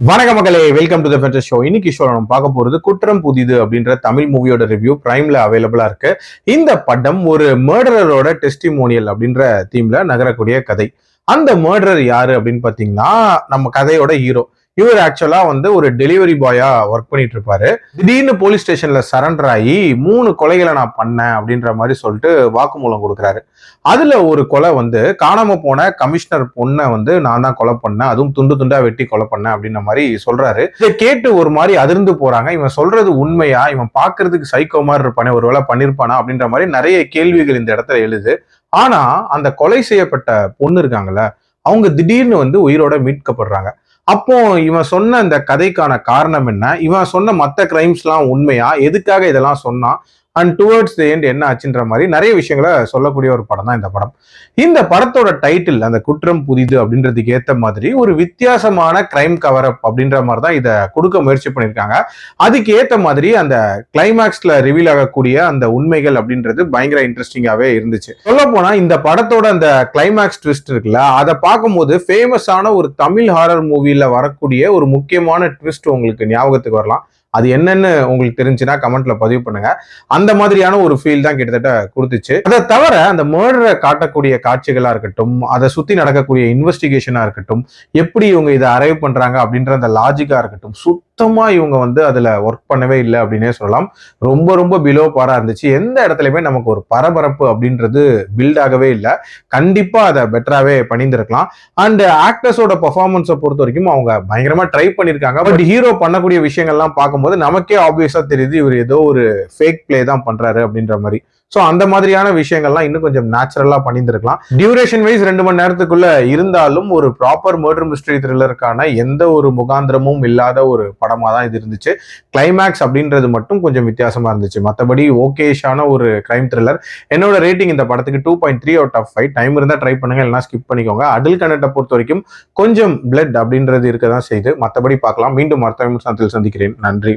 வணக்க மக்களே, welcome to the ஃபென்டஸ் show. இன்னைக்கு ஷோ நம்ம பார்க்க போறது குற்றம் புதிது அப்படின்ற தமிழ் மூவியோட ரிவ்யூ பிரைம்ல அவைலபிளா இருக்கு. இந்த படம் ஒரு மர்டரரோட டெஸ்டிமோனியல் அப்படின்ற தீம்ல நகரக்கூடிய கதை. அந்த மர்டரர் யாரு அப்படின்னு பாத்தீங்கன்னா நம்ம கதையோட ஹீரோ. இவர் ஆக்சுவலா ஒரு டெலிவரி பாயா ஒர்க் பண்ணிட்டு இருப்பாரு. திடீர்னு போலீஸ் ஸ்டேஷன்ல சரண்டர் ஆகி 3 கொலைகளை நான் பண்ணேன் அப்படின்ற மாதிரி சொல்லிட்டு வாக்குமூலம் கொடுக்குறாரு. அதுல ஒரு கொலை காணாம போன கமிஷனர் பொண்ணை நான் தான் கொலை பண்ணேன், அதுவும் துண்டு துண்டா வெட்டி கொலை பண்ணேன் அப்படின்ற மாதிரி சொல்றாரு. இதை கேட்டு ஒரு மாதிரி அதிர்ந்து போறாங்க. இவன் சொல்றது உண்மையா, இவன் பாக்குறதுக்கு சைக்கோ மாதிரி இருப்பானே, ஒருவேளை பண்ணிருப்பானா அப்படின்ற மாதிரி நிறைய கேள்விகள் இந்த இடத்துல எழுது. ஆனா அந்த கொலை செய்யப்பட்ட பொண்ணு இருக்காங்கல்ல, அவங்க திடீர்னு உயிரோட மீட்கப்படுறாங்க. அப்போ இவன் சொன்ன இந்த கதைக்கான காரணம் என்ன, இவன் சொன்ன மத்த கிரைம்ஸ் எல்லாம் உண்மையா, எதுக்காக இதெல்லாம் சொன்னான், அண்ட் டுவர்ட்ஸ் தி எண்ட் என்ன ஆச்சுன்ற மாதிரி நிறைய விஷயங்களை சொல்லக்கூடிய ஒரு படம் தான் இந்த படம். இந்த படத்தோட டைட்டில் அந்த குற்றம் புதிது அப்படின்றதுக்கு ஏத்த மாதிரி ஒரு வித்தியாசமான கிரைம் கவர் அப் அப்படின்ற மாதிரி தான் இதை கொடுக்க முயற்சி பண்ணியிருக்காங்க. அதுக்கு ஏத்த மாதிரி அந்த கிளைமேக்ஸ்ல ரிவீல் ஆகக்கூடிய அந்த உண்மைகள் அப்படின்றது பயங்கர இன்ட்ரெஸ்டிங்காவே இருந்துச்சு. சொல்ல போனா இந்த படத்தோட அந்த கிளைமேக்ஸ் ட்விஸ்ட் இருக்குல்ல, அதை பார்க்கும்போது ஃபேமஸான ஒரு தமிழ் ஹாரர் மூவில வரக்கூடிய ஒரு முக்கியமான ட்விஸ்ட் உங்களுக்கு ஞாபகத்துக்கு வரலாம். அது என்னன்னு உங்களுக்கு தெரிஞ்சுன்னா கமெண்ட்ல பதிவு பண்ணுங்க. அந்த மாதிரியான ஒரு ஃபீல் தான் கிட்டத்தட்ட கொடுத்துச்சு. அதை தவிர அந்த மர்டரை காட்டக்கூடிய காட்சிகளா இருக்கட்டும், அதை சுத்தி நடக்கக்கூடிய இன்வெஸ்டிகேஷனா இருக்கட்டும், எப்படி இவங்க இதை அரைவ் பண்றாங்க அப்படின்ற அந்த லாஜிக்கா இருக்கட்டும், சுத்தமா இவங்க அதுல ஒர்க் பண்ணவே இல்லை அப்படின்னே சொல்லலாம். ரொம்ப ரொம்ப பிலோ பாரா இருந்துச்சு. எந்த இடத்துலயுமே நமக்கு ஒரு பரபரப்பு அப்படின்றது பில்ட் ஆகவே இல்லை. கண்டிப்பா அதை பெட்டராகவே பண்ணியிருந்திருக்கலாம். அண்ட் ஆக்டர்ஸோட பெர்ஃபார்மன்ஸை பொறுத்த வரைக்கும் அவங்க பயங்கரமா ட்ரை பண்ணியிருக்காங்க. பட் ஹீரோ பண்ணக்கூடிய விஷயங்கள்லாம் பார்க்கும்போது நமக்கே ஆப்வியஸா தெரியுது இவர் ஏதோ ஒரு ஃபேக் பிளே தான் பண்றாரு அப்படின்ற மாதிரி. சோ அந்த மாதிரியான விஷயங்கள்லாம் இன்னும் கொஞ்சம் நேச்சுரலா பண்ணியிருந்திருக்கலாம். டியூரேஷன் வைஸ் 2 மணி நேரத்துக்குள்ள இருந்தாலும் ஒரு ப்ராப்பர் மர்டர் மிஸ்டரி த்ரில்லருக்கான எந்த ஒரு முகாந்திரமும் இல்லாத ஒரு படமா தான் இது இருந்துச்சு. கிளைமேக்ஸ் அப்படின்றது மட்டும் கொஞ்சம் வித்தியாசமா இருந்துச்சு. மற்றபடி ஓகேஷான ஒரு கிரைம் த்ரில்லர். என்னோட ரேட்டிங் இந்த படத்துக்கு 2.3 அவுட் ஆஃப் 5. டைம் இருந்தா ட்ரை பண்ணுங்க, இல்லைனா ஸ்கிப் பண்ணிக்கோங்க. அடல்ட் கண்டென்ட்டை பொறுத்த வரைக்கும் கொஞ்சம் பிளட் அப்படின்றது இருக்க தான் செய்யுது. மற்றபடி பார்க்கலாம். மீண்டும் மருத்துவ சந்திக்கிறேன். நன்றி.